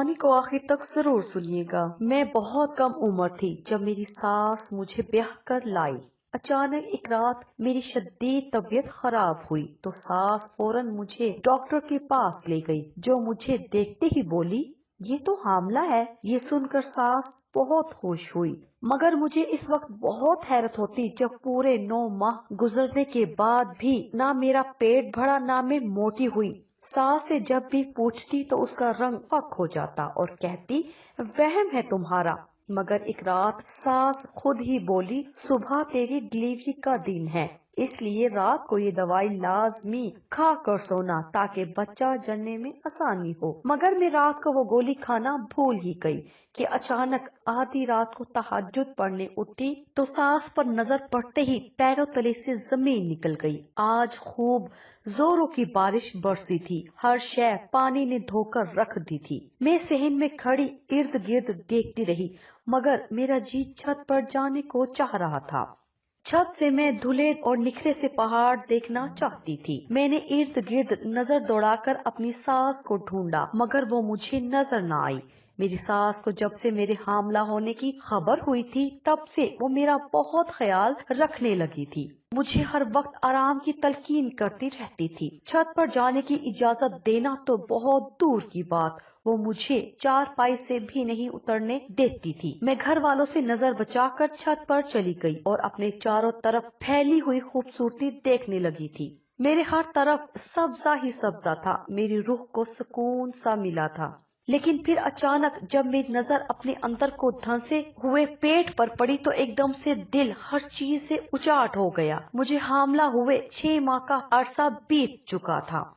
कहानी को आखिर तक जरूर सुनिएगा। मैं बहुत कम उम्र थी जब मेरी सास मुझे ब्याह कर लाई। अचानक एक रात मेरी शदीद तबीयत खराब हुई तो सास फौरन मुझे डॉक्टर के पास ले गई, जो मुझे देखते ही बोली, ये तो हामला है। ये सुनकर सास बहुत खुश हुई, मगर मुझे इस वक्त बहुत हैरत होती जब पूरे 9 माह गुजरने के बाद भी ना मेरा पेट भरा ना मैं मोटी हुई। सास से जब भी पूछती तो उसका रंग फक हो जाता और कहती, वहम है तुम्हारा। मगर एक रात सास खुद ही बोली, सुबह तेरी डिलीवरी का दिन है, इसलिए रात को ये दवाई लाजमी खा कर सोना ताकि बच्चा जनने में आसानी हो। मगर मैं रात को वो गोली खाना भूल ही गई कि अचानक आधी रात को तहज्जुद पढ़ने उठी तो सास पर नजर पड़ते ही पैरों तले से जमीन निकल गई। आज खूब जोरों की बारिश बरसी थी, हर शय पानी ने धोकर रख दी थी। मैं सहन में खड़ी इर्द गिर्द देखती रही, मगर मेरा जी छत पर जाने को चाह रहा था। छत से मैं धुले और निखरे से पहाड़ देखना चाहती थी। मैंने इर्द गिर्द नजर दौड़ाकर अपनी सास को ढूंढा, मगर वो मुझे नजर न आई। मेरी सास को जब से मेरे हामला होने की खबर हुई थी तब से वो मेरा बहुत ख्याल रखने लगी थी। मुझे हर वक्त आराम की तलकीन करती रहती थी। छत पर जाने की इजाजत देना तो बहुत दूर की बात, वो मुझे 4 पाई से भी नहीं उतरने देती थी। मैं घर वालों से नजर बचाकर छत पर चली गई और अपने चारों तरफ फैली हुई खूबसूरती देखने लगी थी। मेरे हर तरफ सब्जा ही सब्जा था, मेरी रूह को सुकून सा मिला था। लेकिन फिर अचानक जब मेरी नजर अपने अंदर को धंसे हुए पेट पर पड़ी तो एकदम से दिल हर चीज से उचाट हो गया। मुझे हामला हुए 6 माह का अरसा बीत चुका था,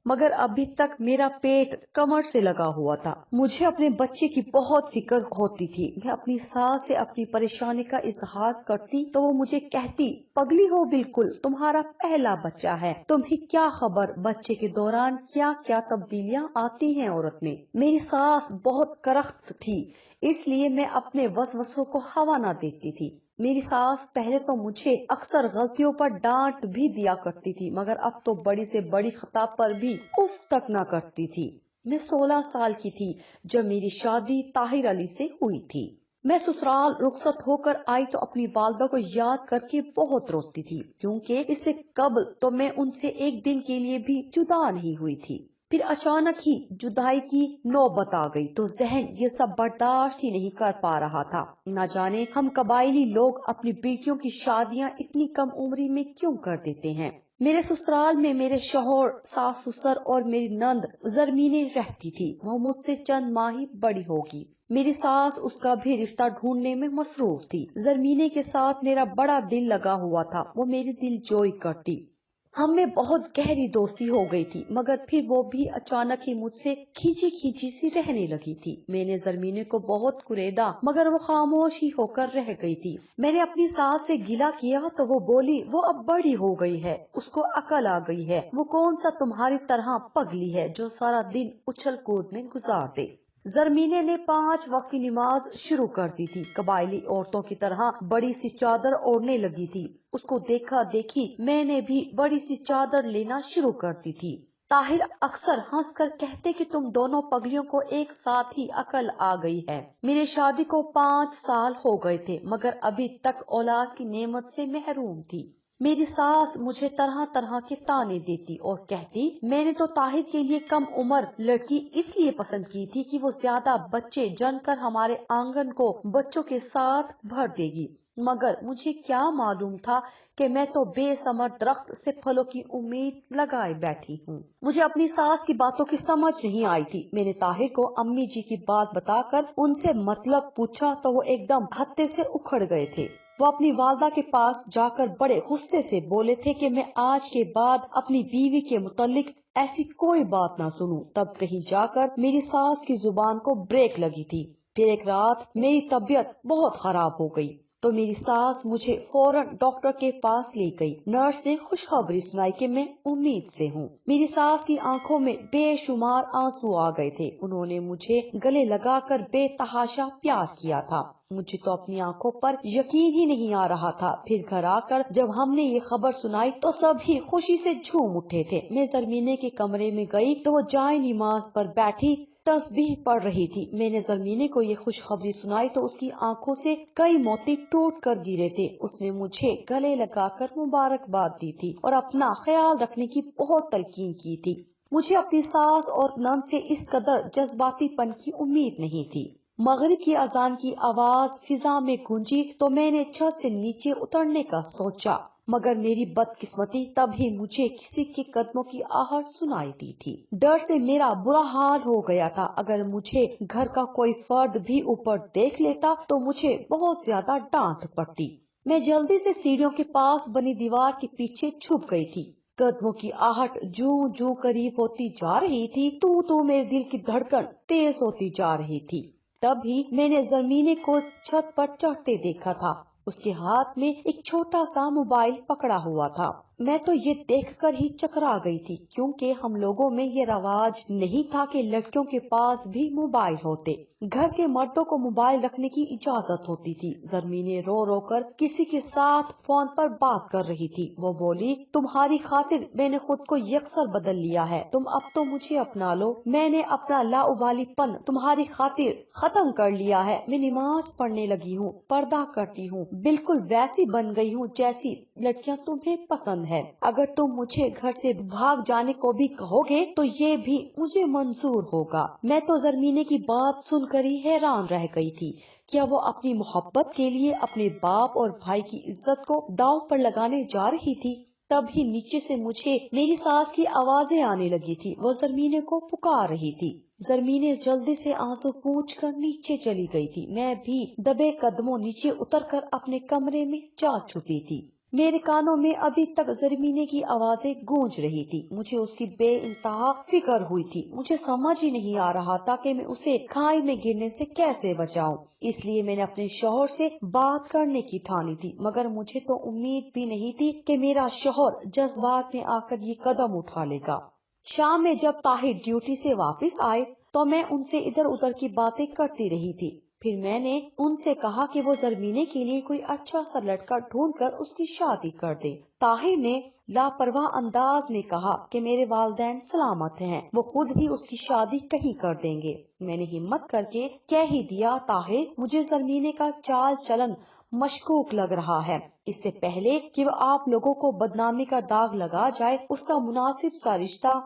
मगर अभी तक मेरा पेट कमर से लगा हुआ था। मुझे अपने बच्चे की बहुत फिक्र होती थी। मैं अपनी सास से अपनी परेशानी का इजहार करती तो वो मुझे कहती, पगली हो बिल्कुल, तुम्हारा पहला बच्चा है, तुम्हें क्या खबर बच्चे के दौरान क्या क्या तब्दीलियां आती हैं औरत में। मेरी सास बहुत करख्त थी, इसलिए मैं अपने वसवसों को हवा न देती थी। मेरी सास पहले तो मुझे अक्सर गलतियों पर डांट भी दिया करती थी, मगर अब तो बड़ी से बड़ी खता पर भी उफ तक न करती थी। मैं 16 साल की थी जब मेरी शादी ताहिर अली से हुई थी। मैं ससुराल रुखसत होकर आई तो अपनी वालदा को याद करके बहुत रोती थी, क्योंकि इससे कबल तो मैं उनसे एक दिन के लिए भी जुदा नहीं हुई थी। फिर अचानक ही जुदाई की नौबत आ गई तो जहन ये सब बर्दाश्त ही नहीं कर पा रहा था। न जाने हम कबायली लोग अपनी बेटियों की शादियां इतनी कम उम्री में क्यों कर देते हैं। मेरे ससुराल में मेरे शौहर, सास ससुर और मेरी नंद जरमीने रहती थी। वो मुझसे चंद माह ही बड़ी होगी। मेरी सास उसका भी रिश्ता ढूंढने में मसरूफ थी। जरमीने के साथ मेरा बड़ा दिल लगा हुआ था, वो मेरी दिल जोई करती। हम में बहुत गहरी दोस्ती हो गई थी, मगर फिर वो भी अचानक ही मुझसे खींची खींची सी रहने लगी थी। मैंने जरमीने को बहुत कुरेदा, मगर वो खामोश ही होकर रह गई थी। मैंने अपनी सास से गिला किया तो वो बोली, वो अब बड़ी हो गई है, उसको अकल आ गई है, वो कौन सा तुम्हारी तरह पगली है जो सारा दिन उछल कूद में गुजार दे। जरमीने ने 5 वक्त की नमाज शुरू कर दी थी। कबायली औरतों की तरह बड़ी सी चादर ओढ़ने लगी थी। उसको देखा देखी मैंने भी बड़ी सी चादर लेना शुरू कर दी थी। ताहिर अक्सर हंसकर कहते कि तुम दोनों पगलियों को एक साथ ही अकल आ गई है। मेरी शादी को 5 साल हो गए थे, मगर अभी तक औलाद की नेमत से महरूम थी। मेरी सास मुझे तरह तरह के ताने देती और कहती, मैंने तो ताहिर के लिए कम उम्र लड़की इसलिए पसंद की थी कि वो ज्यादा बच्चे जनकर हमारे आंगन को बच्चों के साथ भर देगी। मगर मुझे क्या मालूम था कि मैं तो बेसमर दरख्त से फलों की उम्मीद लगाए बैठी हूँ। मुझे अपनी सास की बातों की समझ नहीं आई थी। मैंने ताहिर को अम्मी जी की बात बताकर उनसे मतलब पूछा तो वो एकदम हत्ते से उखड़ गए थे। वो अपनी वालदा के पास जाकर बड़े गुस्से से बोले थे कि मैं आज के बाद अपनी बीवी के मुतल्लिक ऐसी कोई बात ना सुनूं। तब कहीं जाकर मेरी सास की जुबान को ब्रेक लगी थी। फिर एक रात मेरी तबीयत बहुत खराब हो गई तो मेरी सास मुझे फौरन डॉक्टर के पास ले गई। नर्स ने खुशखबरी सुनाई कि मैं उम्मीद से हूँ। मेरी सास की आंखों में बेशुमार आंसू आ गए थे। उन्होंने मुझे गले लगाकर बेतहाशा प्यार किया था। मुझे तो अपनी आंखों पर यकीन ही नहीं आ रहा था। फिर घर आकर जब हमने ये खबर सुनाई तो सभी खुशी से झूम उठे थे। मैं जरमीने के कमरे में गई तो वो जाए नमाज पर बैठी तस्बीह पढ़ रही थी। मैंने ज़रमीने को ये खुशखबरी सुनाई तो उसकी आंखों से कई मोती टूट कर गिरे थे। उसने मुझे गले लगाकर मुबारकबाद दी थी और अपना ख्याल रखने की बहुत तलकीन की थी। मुझे अपनी सास और नंद से इस कदर जज्बातीपन की उम्मीद नहीं थी। मगरिब की अजान की आवाज फिजा में गूंजी तो मैंने छत से नीचे उतरने का सोचा, मगर मेरी बदकिस्मती तभी मुझे किसी के कदमों की आहट सुनाई दी थी। डर से मेरा बुरा हाल हो गया था। अगर मुझे घर का कोई फर्द भी ऊपर देख लेता तो मुझे बहुत ज्यादा डांट पड़ती। मैं जल्दी से सीढ़ियों के पास बनी दीवार के पीछे छुप गई थी। कदमों की आहट जूं जूं करीब होती जा रही थी, तू मेरे दिल की धड़कन तेज होती जा रही थी। तभी मैंने ज़रमीने को छत पर चढ़ते देखा था। उसके हाथ में एक छोटा सा मोबाइल पकड़ा हुआ था। मैं तो ये देखकर ही चकरा गई थी, क्योंकि हम लोगों में ये रवाज नहीं था कि लड़कियों के पास भी मोबाइल होते। घर के मर्दों को मोबाइल रखने की इजाजत होती थी। ज़रमीने रो रो कर किसी के साथ फोन पर बात कर रही थी। वो बोली, तुम्हारी खातिर मैंने खुद को यकसर बदल लिया है, तुम अब तो मुझे अपना लो। मैंने अपना लाउबालीपन तुम्हारी खातिर खत्म कर लिया है। मैं नमाज पढ़ने लगी हूँ, पर्दा करती हूँ, बिल्कुल वैसी बन गई हूँ जैसी लड़कियाँ तुम्हें पसंद है। अगर तुम मुझे घर से भाग जाने को भी कहोगे तो ये भी मुझे मंजूर होगा। मैं तो ज़रमीने की बात सुनकर ही हैरान रह गई थी। क्या वो अपनी मोहब्बत के लिए अपने बाप और भाई की इज्जत को दांव पर लगाने जा रही थी? तभी नीचे से मुझे मेरी सास की आवाजें आने लगी थी। वो ज़रमीने को पुकार रही थी। ज़रमीने जल्दी से आंसू पोंछकर नीचे चली गई थी। मैं भी दबे कदमों नीचे उतरकर अपने कमरे में जा छुपी थी। मेरे कानों में अभी तक ज़रमीने की आवाजें गूंज रही थी। मुझे उसकी बेइंतहा फिक्र हुई थी। मुझे समझ ही नहीं आ रहा था कि मैं उसे खाई में गिरने से कैसे बचाऊं। इसलिए मैंने अपने शौहर से बात करने की ठानी थी, मगर मुझे तो उम्मीद भी नहीं थी कि मेरा शौहर जज्बात में आकर ये कदम उठा लेगा। शाम में जब ताहिर ड्यूटी से वापस आए तो मैं उनसे इधर उधर की बातें करती रही थी। फिर मैंने उनसे कहा कि वो ज़रमीने के लिए कोई अच्छा सा लड़का ढूंढकर उसकी शादी कर दे। ताहिर ने लापरवाह अंदाज में कहा कि मेरे वालिदैन सलामत हैं, वो खुद ही उसकी शादी कहीं कर देंगे। मैंने हिम्मत करके कह ही दिया, ताहिर, मुझे ज़रमीने का चाल चलन मशकूक लग रहा है। इससे पहले कि वो आप लोगों को बदनामी का दाग लगा जाए, उसका मुनासिब सा रिश्ता।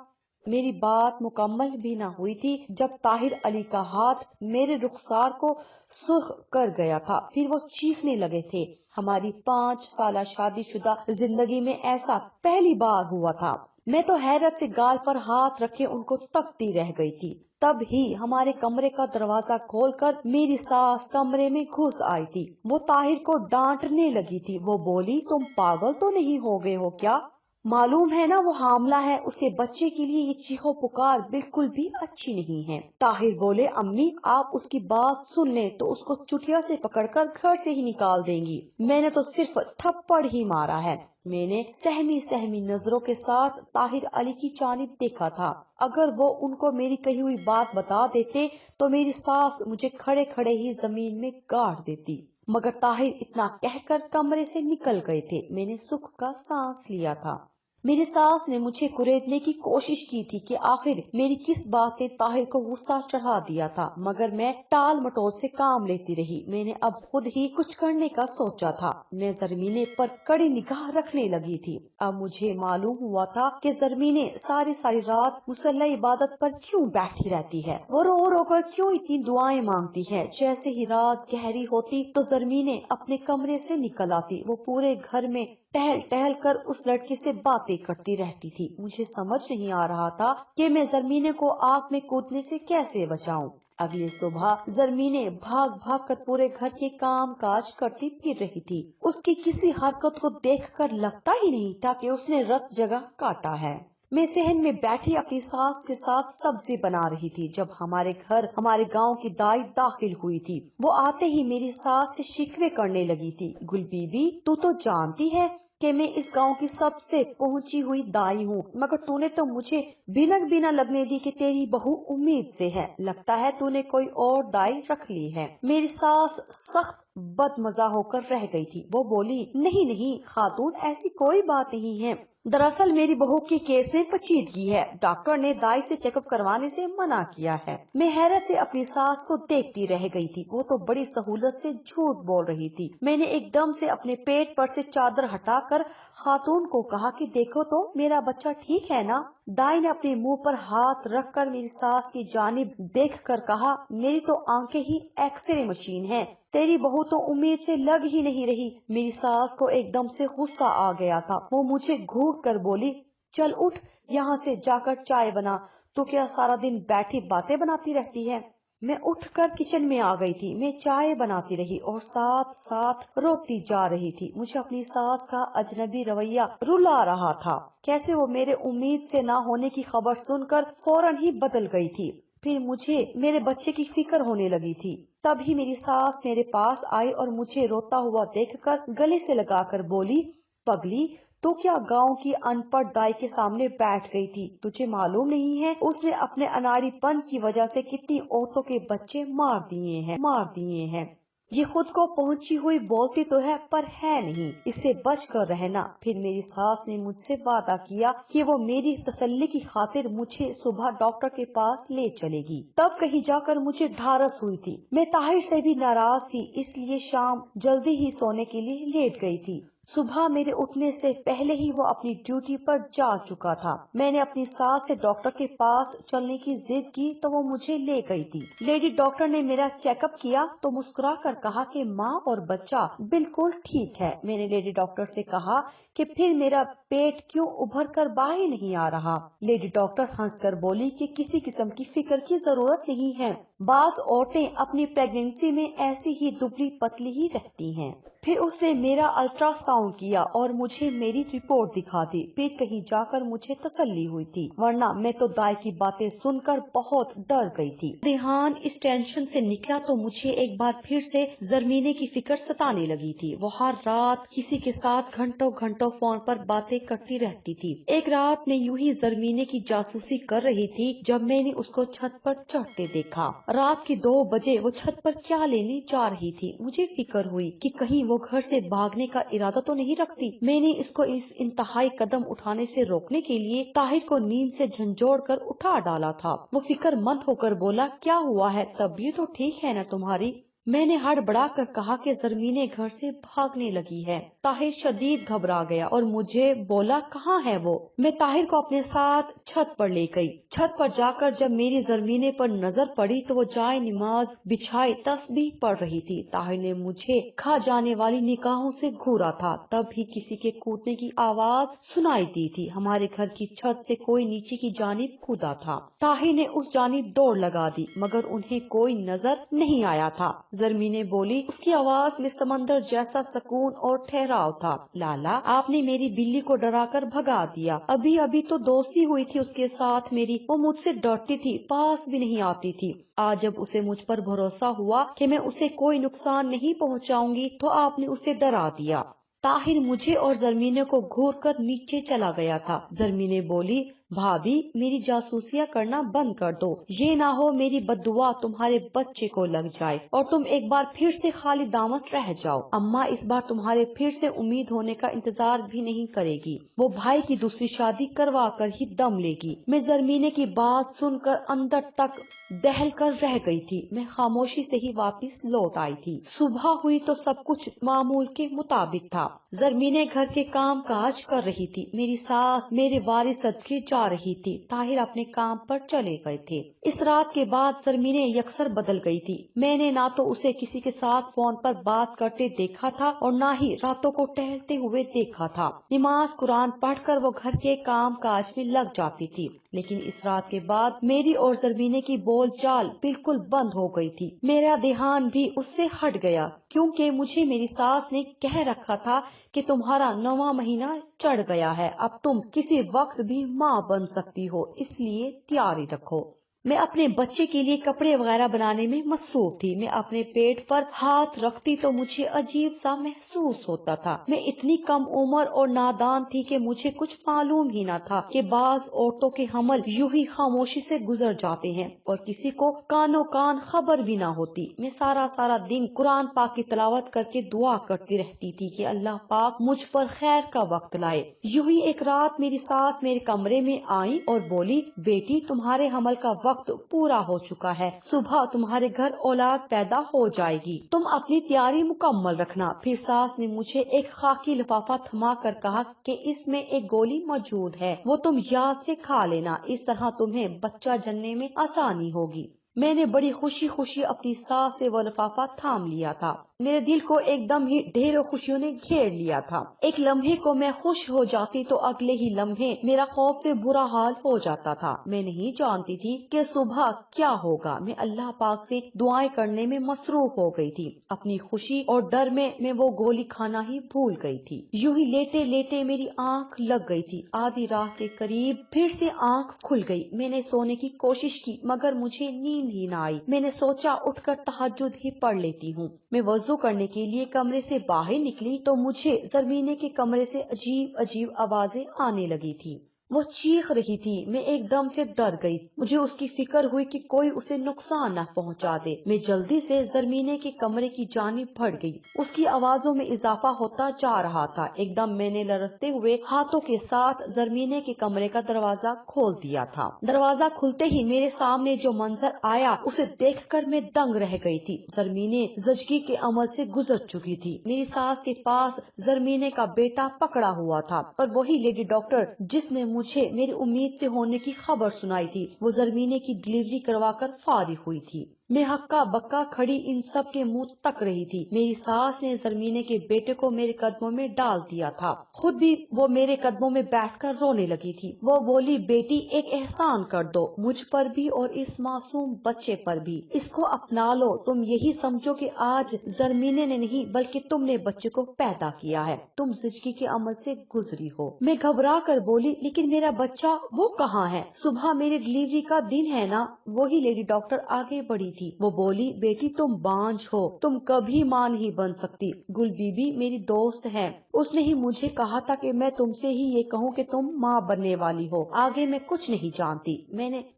मेरी बात मुकम्मल भी न हुई थी जब ताहिर अली का हाथ मेरे रुखसार को सुर्ख कर गया था। फिर वो चीखने लगे थे। हमारी 5 साल शादीशुदा जिंदगी में ऐसा पहली बार हुआ था। मैं तो हैरत से गाल पर हाथ रखे उनको तकती रह गई थी। तब ही हमारे कमरे का दरवाजा खोलकर मेरी सास कमरे में घुस आई थी। वो ताहिर को डांटने लगी थी। वो बोली, तुम पागल तो नहीं हो गए हो क्या? मालूम है ना वो हामला है। उसके बच्चे के लिए ये चीखो पुकार बिल्कुल भी अच्छी नहीं है। ताहिर बोले, अम्मी, आप उसकी बात सुन लें तो उसको चुटिया से पकड़कर घर से ही निकाल देंगी। मैंने तो सिर्फ थप्पड़ ही मारा है। मैंने सहमी सहमी नजरों के साथ ताहिर अली की जानिब देखा था। अगर वो उनको मेरी कही हुई बात बता देते तो मेरी सास मुझे खड़े खड़े ही जमीन में गाड़ देती, मगर ताहिर इतना कहकर कमरे से निकल गए थे। मैंने सुख का सांस लिया था। मेरी सास ने मुझे कुरेदने की कोशिश की थी कि आखिर मेरी किस बात ने ताहिर को गुस्सा चढ़ा दिया था, मगर मैं टाल मटोल से काम लेती रही। मैंने अब खुद ही कुछ करने का सोचा था। मैं ज़रमीने पर कड़ी निगाह रखने लगी थी। अब मुझे मालूम हुआ था कि ज़रमीने सारी सारी रात मुसल्ला इबादत पर क्यों बैठी रहती है। वो रो रो कर क्यों इतनी दुआएं मांगती है। जैसे ही रात गहरी होती तो ज़रमीने अपने कमरे से निकल आती। वो पूरे घर में टहल टहल कर उस लड़के से बातें करती रहती थी। मुझे समझ नहीं आ रहा था कि मैं ज़रमीने को आग में कूदने से कैसे बचाऊं। अगली सुबह ज़रमीने भाग भाग कर पूरे घर के काम काज करती फिर रही थी। उसकी किसी हरकत को देखकर लगता ही नहीं था कि उसने रत जगह काटा है। मैं सहन में बैठी अपनी सास के साथ सब्जी बना रही थी जब हमारे घर हमारे गांव की दाई दाखिल हुई थी। वो आते ही मेरी सास से शिकवे करने लगी थी। गुल बीबी, तू तो जानती है कि मैं इस गांव की सबसे पहुंची हुई दाई हूँ, मगर तूने तो मुझे भिनक भी न लगने दी कि तेरी बहू उम्मीद से है। लगता है तूने कोई और दाई रख ली है। मेरी सास सख्त बदमजा होकर रह गई थी। वो बोली, नहीं नहीं खातून, ऐसी कोई बात नहीं है। दरअसल मेरी बहू के केस में पेचीदगी है। डॉक्टर ने दाई से चेकअप करवाने से मना किया है। मैं हैरत से अपनी सास को देखती रह गई थी। वो तो बड़ी सहूलत से झूठ बोल रही थी। मैंने एकदम से अपने पेट पर से चादर हटाकर खातून को कहा कि देखो तो मेरा बच्चा ठीक है ना। दाई ने अपने मुंह पर हाथ रखकर मेरी सास की जानिब देखकर कहा, मेरी तो आंखें ही एक्सरे मशीन है, तेरी बहू तो उम्मीद से लग ही नहीं रही। मेरी सास को एकदम से गुस्सा आ गया था। वो मुझे घूर कर बोली, चल उठ, यहाँ से जाकर चाय बना। तू क्या सारा दिन बैठी बातें बनाती रहती है। मैं उठकर किचन में आ गई थी। मैं चाय बनाती रही और साथ साथ रोती जा रही थी। मुझे अपनी सास का अजनबी रवैया रुला रहा था। कैसे वो मेरे उम्मीद से ना होने की खबर सुनकर फौरन ही बदल गई थी। फिर मुझे मेरे बच्चे की फिक्र होने लगी थी। तभी मेरी सास मेरे पास आई और मुझे रोता हुआ देखकर गले से लगाकर बोली, पगली, तो क्या गांव की अनपढ़ दाई के सामने बैठ गई थी? तुझे मालूम नहीं है उसने अपने अनाड़ीपन की वजह से कितनी औरतों के बच्चे मार दिए हैं। ये खुद को पहुंची हुई बोलती तो है पर है नहीं, इससे बच कर रहना। फिर मेरी सास ने मुझसे वादा किया कि वो मेरी तसल्ली की खातिर मुझे सुबह डॉक्टर के पास ले चलेगी। तब कहीं जाकर मुझे ढारस हुई थी। मैं ताहिर से भी नाराज थी, इसलिए शाम जल्दी ही सोने के लिए लेट गई थी। सुबह मेरे उठने से पहले ही वो अपनी ड्यूटी पर जा चुका था। मैंने अपनी सास से डॉक्टर के पास चलने की जिद की तो वो मुझे ले गई थी। लेडी डॉक्टर ने मेरा चेकअप किया तो मुस्कुरा कर कहा कि माँ और बच्चा बिल्कुल ठीक है। मैंने लेडी डॉक्टर से कहा कि फिर मेरा पेट क्यों उभर कर बाहर नहीं आ रहा। लेडी डॉक्टर हंसकर बोली कि किसी किस्म की फिक्र की जरूरत नहीं है, बास औरतें अपनी प्रेगनेंसी में ऐसी ही दुबली पतली ही रहती हैं। फिर उसने मेरा अल्ट्रासाउंड किया और मुझे मेरी रिपोर्ट दिखा दी। फिर कहीं जाकर मुझे तसल्ली हुई थी, वरना मैं तो दाई की बातें सुनकर बहुत डर गई थी। ध्यान इस टेंशन से निकला तो मुझे एक बार फिर से जरमीने की फिक्र सताने लगी थी। वो हर रात किसी के साथ घंटों घंटों फोन पर बातें करती रहती थी। एक रात मैं यूं ही जरमीने की जासूसी कर रही थी जब मैंने उसको छत पर चढ़ते देखा। रात के 2 बजे वो छत पर क्या लेने जा रही थी। मुझे फिक्र हुई कि कहीं वो घर से भागने का इरादा तो नहीं रखती। मैंने इसको इस इंतहाई कदम उठाने से रोकने के लिए ताहिर को नींद से झंझोड़ कर उठा डाला था। वो फिक्रमंद होकर बोला, क्या हुआ है, तबीयत तो ठीक है ना तुम्हारी? मैंने हड़बड़ा कर कहा कि जरमीने घर से भागने लगी है। ताहिर शदीद घबरा गया और मुझे बोला, कहाँ है वो? मैं ताहिर को अपने साथ छत पर ले गई। छत पर जाकर जब मेरी जरमीने पर नजर पड़ी तो वो जाए नमाज बिछाए तस्बीह पढ़ रही थी। ताहिर ने मुझे खा जाने वाली निगाहों से घूरा था। तब ही किसी के कूदने की आवाज सुनाई दी थी। हमारे घर की छत से कोई नीचे की जानिब कूदा था। ताहिर ने उस जानिब दौड़ लगा दी मगर उन्हें कोई नजर नहीं आया था। जरमीने बोली, उसकी आवाज में समंदर जैसा सुकून और ठहराव था। लाला, आपने मेरी बिल्ली को डराकर भगा दिया। अभी अभी तो दोस्ती हुई थी उसके साथ मेरी। वो मुझसे डरती थी, पास भी नहीं आती थी। आज जब उसे मुझ पर भरोसा हुआ कि मैं उसे कोई नुकसान नहीं पहुंचाऊंगी तो आपने उसे डरा दिया। ताहिर मुझे और जरमीने को घूर कर नीचे चला गया था। जरमीने बोली, भाभी, मेरी जासूसियां करना बंद कर दो। ये ना हो मेरी बद्दुआ तुम्हारे बच्चे को लग जाए और तुम एक बार फिर से खाली दामत रह जाओ। अम्मा इस बार तुम्हारे फिर से उम्मीद होने का इंतजार भी नहीं करेगी। वो भाई की दूसरी शादी करवा कर ही दम लेगी। मैं जरमीने की बात सुनकर अंदर तक दहल कर रह गई थी। मैं खामोशी से ही वापस लौट आई थी। सुबह हुई तो सब कुछ मामूल के मुताबिक था। जरमीने घर के काम काज कर रही थी। मेरी सास मेरे वारिस सदके जा रही थी। ताहिर अपने काम पर चले गए थे। इस रात के बाद जरमीने यकसर बदल गई थी। मैंने ना तो उसे किसी के साथ फोन पर बात करते देखा था और ना ही रातों को टहलते हुए देखा था। नमाज कुरान पढ़कर वो घर के काम काज में लग जाती थी। लेकिन इस रात के बाद मेरी और जरमीने की बोल चाल बिल्कुल बंद हो गई थी। मेरा ध्यान भी उससे हट गया क्योंकि मुझे मेरी सास ने कह रखा था कि तुम्हारा 9वां महीना चढ़ गया है, अब तुम किसी वक्त भी माँ बन सकती हो, इसलिए तैयारी रखो। میں اپنے بچے کے لیے کپڑے وغیرہ بنانے میں مصروف تھی۔ میں اپنے پیٹ پر ہاتھ رکھتی تو مجھے عجیب سا محسوس ہوتا تھا۔ میں اتنی کم عمر اور نادان تھی کہ مجھے کچھ معلوم ہی نہ تھا کہ بعض عورتوں کے حمل یوں ہی خاموشی سے گزر جاتے ہیں اور کسی کو کانوں کان خبر بھی نہ ہوتی۔ میں سارا دن قرآن پاک کی تلاوت کر کے دعا کرتی رہتی تھی کہ اللہ پاک مجھ پر خیر کا وقت لائے۔ یوں ہی ایک رات میری ساس میرے کمرے میں آئی اور بولی، بیٹی تمہارے حمل کا وقت پورا ہو چکا ہے، صبح تمہارے گھر اولاد پیدا ہو جائے گی، تم اپنی تیاری مکمل رکھنا۔ پھر ساس نے مجھے ایک خاکی لفافہ تھما کر کہا کہ اس میں ایک گولی موجود ہے، وہ تم یاد سے کھا لینا، اس طرح تمہیں بچہ جننے میں آسانی ہوگی۔ میں نے بڑی خوشی اپنی ساس سے وہ لفافہ تھام لیا تھا۔ میرے دل کو ایک دم ہی ڈھیروں خوشیوں نے گھیر لیا تھا۔ ایک لمحے کو میں خوش ہو جاتی تو اگلے ہی لمحے میرا خوف سے برا حال ہو جاتا تھا۔ میں نہیں جانتی تھی کہ صبح کیا ہوگا۔ میں اللہ پاک سے دعائیں کرنے میں مصروف ہو گئی تھی۔ اپنی خوشی اور ڈر میں وہ گولی کھانا ہی بھول گئی تھی۔ یوں ہی لیٹے لیٹے میری آنکھ لگ گئی تھی۔ آدھی رات کے قریب پھر سے آنکھ کھل گئی۔ میں نے سونے کی کوشش کی مگر مجھے نیند ہی نہ آئی۔ میں نے سوچا اٹھ کر تہجد ہی پڑھ لیتی ہوں۔ میں وضو کرنے کے لیے کمرے سے باہر نکلی تو مجھے زرمینے کے کمرے سے عجیب آوازیں آنے لگی تھی۔ وہ چیخ رہی تھی۔ میں ایک دم سے ڈر گئی۔ مجھے اس کی فکر ہوئی کہ کوئی اسے نقصان نہ پہنچا دے۔ میں جلدی سے زرمینے کے کمرے کی جانب بڑھ گئی۔ اس کی آوازوں میں اضافہ ہوتا جا رہا تھا۔ ایک دم میں نے لرزتے ہوئے ہاتھوں کے ساتھ زرمینے کے کمرے کا دروازہ کھول دیا تھا۔ دروازہ کھلتے ہی میرے سامنے جو منظر آیا اسے دیکھ کر میں دنگ رہ گئی تھی۔ زرمینے زچگی کے عمل سے گزر چکی تھی۔ میری ساس کے پاس زرمینے کا بیٹا پکڑا ہوا تھا اور وہی لیڈی ڈاکٹر جس نے مجھے میری امید سے ہونے کی خبر سنائی تھی، وہ زرمینے کی ڈلیوری کروا کر فارغ ہوئی تھی۔ میں ہکا بکا کھڑی ان سب کے منہ تک رہی تھی۔ میری ساس نے زرمینے کے بیٹے کو میرے قدموں میں ڈال دیا تھا۔ خود بھی وہ میرے قدموں میں بیٹھ کر رونے لگی تھی۔ وہ بولی، بیٹی ایک احسان کر دو مجھ پر بھی اور اس معصوم بچے پر بھی، اس کو اپنا لو۔ تم یہی سمجھو کہ آج زرمینے نے نہیں بلکہ تم نے بچے کو پیدا کیا ہے، تم زچگی کے عمل سے گزری ہو۔ میں گھبرا کر بولی، لیکن میرا بچہ وہ کہاں ہے؟ صبح میری ڈلیوری کا دن ہے نا؟ وہی لیڈی ڈاکٹر آگے بڑھی تھی۔ وہ بولی، بیٹی تم بانجھ ہو، تم کبھی ماں نہیں بن سکتی۔ گل بی بی میری دوست ہے، اس نے ہی مجھے کہا تھا کہ میں تم سے ہی یہ کہوں کہ تم ماں بننے والی ہو، آگے میں کچھ نہیں جانتی۔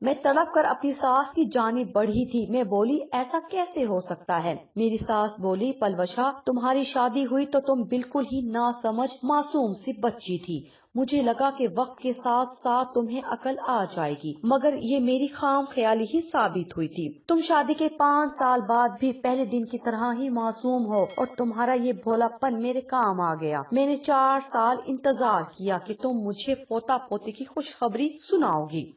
میں تڑپ کر اپنی ساس کی جانب بڑھی تھی۔ میں بولی، ایسا کیسے ہو سکتا ہے؟ میری ساس بولی، پلوشا تمہاری شادی ہوئی تو تم بالکل ہی ناسمجھ معصوم سی بچی تھی۔ مجھے لگا کہ وقت کے ساتھ ساتھ تمہیں عقل آ جائے گی، مگر یہ میری خام خیالی ہی ثابت ہوئی تھی۔ تم شادی کے 5 سال بعد بھی پہلے دن کی طرح ہی معصوم ہو اور تمہارا یہ بھولا پن میرے کام آ گیا۔ میں نے 4 سال انتظار کیا کہ تم مجھے پوتا پوتی کی خوشخبری سناؤ گی،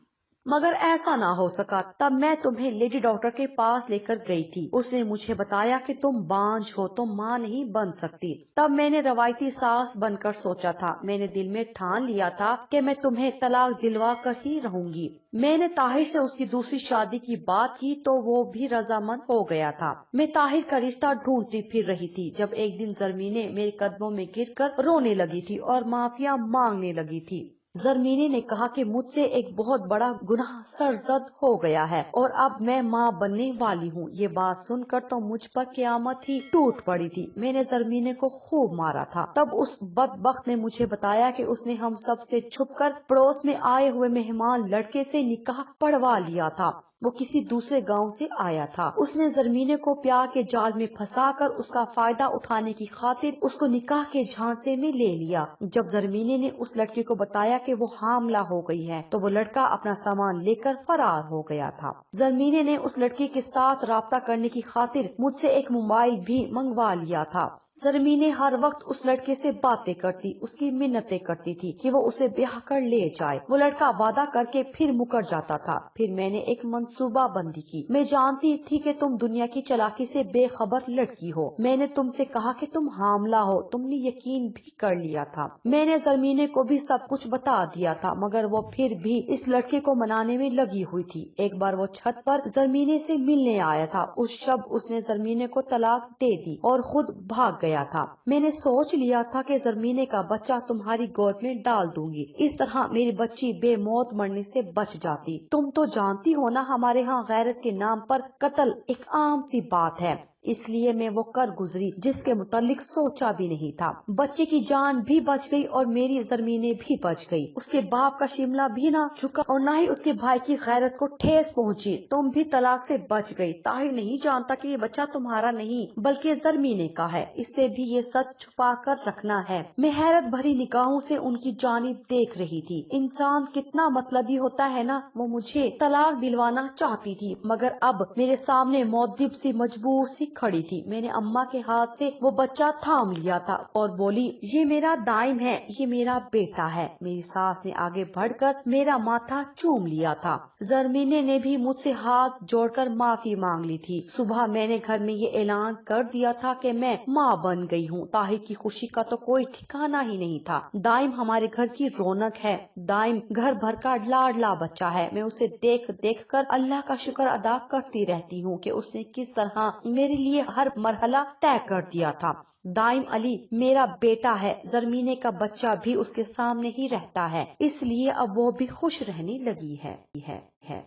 مگر ایسا نہ ہو سکا۔ تب میں تمہیں لیڈی ڈاکٹر کے پاس لے کر گئی تھی۔ اس نے مجھے بتایا کہ تم بانجھ ہو، تم ماں نہیں بن سکتی۔ تب میں نے روایتی ساس بن کر سوچا تھا، میں نے دل میں ٹھان لیا تھا کہ میں تمہیں طلاق دلوا کر ہی رہوں گی۔ میں نے طاہر سے اس کی دوسری شادی کی بات کی تو وہ بھی رضامند ہو گیا تھا۔ میں طاہر کا رشتہ ڈھونڈتی پھر رہی تھی جب ایک دن زرمینے میرے قدموں میں گر کر رونے لگی تھی اور معافیا مانگنے لگی تھی۔ زرمینے نے کہا کہ مجھ سے ایک بہت بڑا گناہ سرزد ہو گیا ہے اور اب میں ماں بننے والی ہوں۔ یہ بات سن کر تو مجھ پر قیامت ہی ٹوٹ پڑی تھی۔ میں نے زرمینے کو خوب مارا تھا۔ تب اس بدبخت نے مجھے بتایا کہ اس نے ہم سب سے چھپ کر پڑوس میں آئے ہوئے مہمان لڑکے سے نکاح پڑھوا لیا تھا۔ وہ کسی دوسرے گاؤں سے آیا تھا۔ اس نے زرمینے کو پیار کے جال میں پھنسا کر اس کا فائدہ اٹھانے کی خاطر اس کو نکاح کے جھانسے میں لے لیا۔ جب زرمینے نے اس لڑکے کو بتایا کہ وہ حاملہ ہو گئی ہے تو وہ لڑکا اپنا سامان لے کر فرار ہو گیا تھا۔ زرمینے نے اس لڑکے کے ساتھ رابطہ کرنے کی خاطر مجھ سے ایک موبائل بھی منگوا لیا تھا۔ زرمینے ہر وقت اس لڑکے سے باتیں کرتی، اس کی منتیں کرتی تھی کہ وہ اسے بیاہ کر لے جائے۔ وہ لڑکا وعدہ کر کے پھر مکر جاتا تھا۔ پھر میں نے ایک منصوبہ بندی کی۔ میں جانتی تھی کہ تم دنیا کی چالاکی سے بے خبر لڑکی ہو۔ میں نے تم سے کہا کہ تم حاملہ ہو، تم نے یقین بھی کر لیا تھا۔ میں نے زرمینے کو بھی سب کچھ بتا دیا تھا مگر وہ پھر بھی اس لڑکے کو منانے میں لگی ہوئی تھی۔ ایک بار وہ چھت پر زرمینے سے ملنے آیا تھا۔ اس شب اس نے زرمینے کو طلاق دے دی اور خود بھاگ گیا۔ गया था। मैंने सोच लिया था कि ज़रमीने का बच्चा तुम्हारी गोद में डाल दूंगी, इस तरह मेरी बच्ची बेमौत मरने से बच जाती। तुम तो जानती हो ना, हमारे यहाँ गैरत के नाम पर कत्ल एक आम सी बात है, इसलिए मैं वो कर गुजरी जिसके मुतालिक सोचा भी नहीं था। बच्चे की जान भी बच गई और मेरी ज़रमीने भी बच गई। उसके बाप का शिमला भी ना झुका और ना ही उसके भाई की गैरत को ठेस पहुंची। तुम भी तलाक से बच गई। ताहिर नहीं जानता कि ये बच्चा तुम्हारा नहीं बल्कि ज़रमीने का है। इससे भी ये सच छुपा कर रखना है। मैं हैरत भरी निगाहों से उनकी जानिब देख रही थी। इंसान कितना मतलबी होता है ना। वो मुझे तलाक दिलवाना चाहती थी, मगर अब मेरे सामने मौद्दिब सी मजबूर सी खड़ी थी। मैंने अम्मा के हाथ से वो बच्चा थाम लिया था और बोली, ये मेरा दाइम है, ये मेरा बेटा है। मेरी सास ने आगे बढ़कर मेरा माथा चूम लिया था। ज़रमीने ने भी मुझसे हाथ जोड़कर माफी मांग ली थी। सुबह मैंने घर में ये ऐलान कर दिया था कि मैं माँ बन गई हूँ। ताहिर की खुशी का तो कोई ठिकाना ही नहीं था। दाइम हमारे घर की रौनक है। दाइम घर भर का लाडला बच्चा है। मैं उसे देख देख कर अल्लाह का शुक्र अदा करती रहती हूँ कि उसने किस तरह मेरे लिए हर मरहला तय कर दिया था। दाइम अली मेरा बेटा है। ज़रमीने का बच्चा भी उसके सामने ही रहता है, इसलिए अब वो भी खुश रहने लगी है।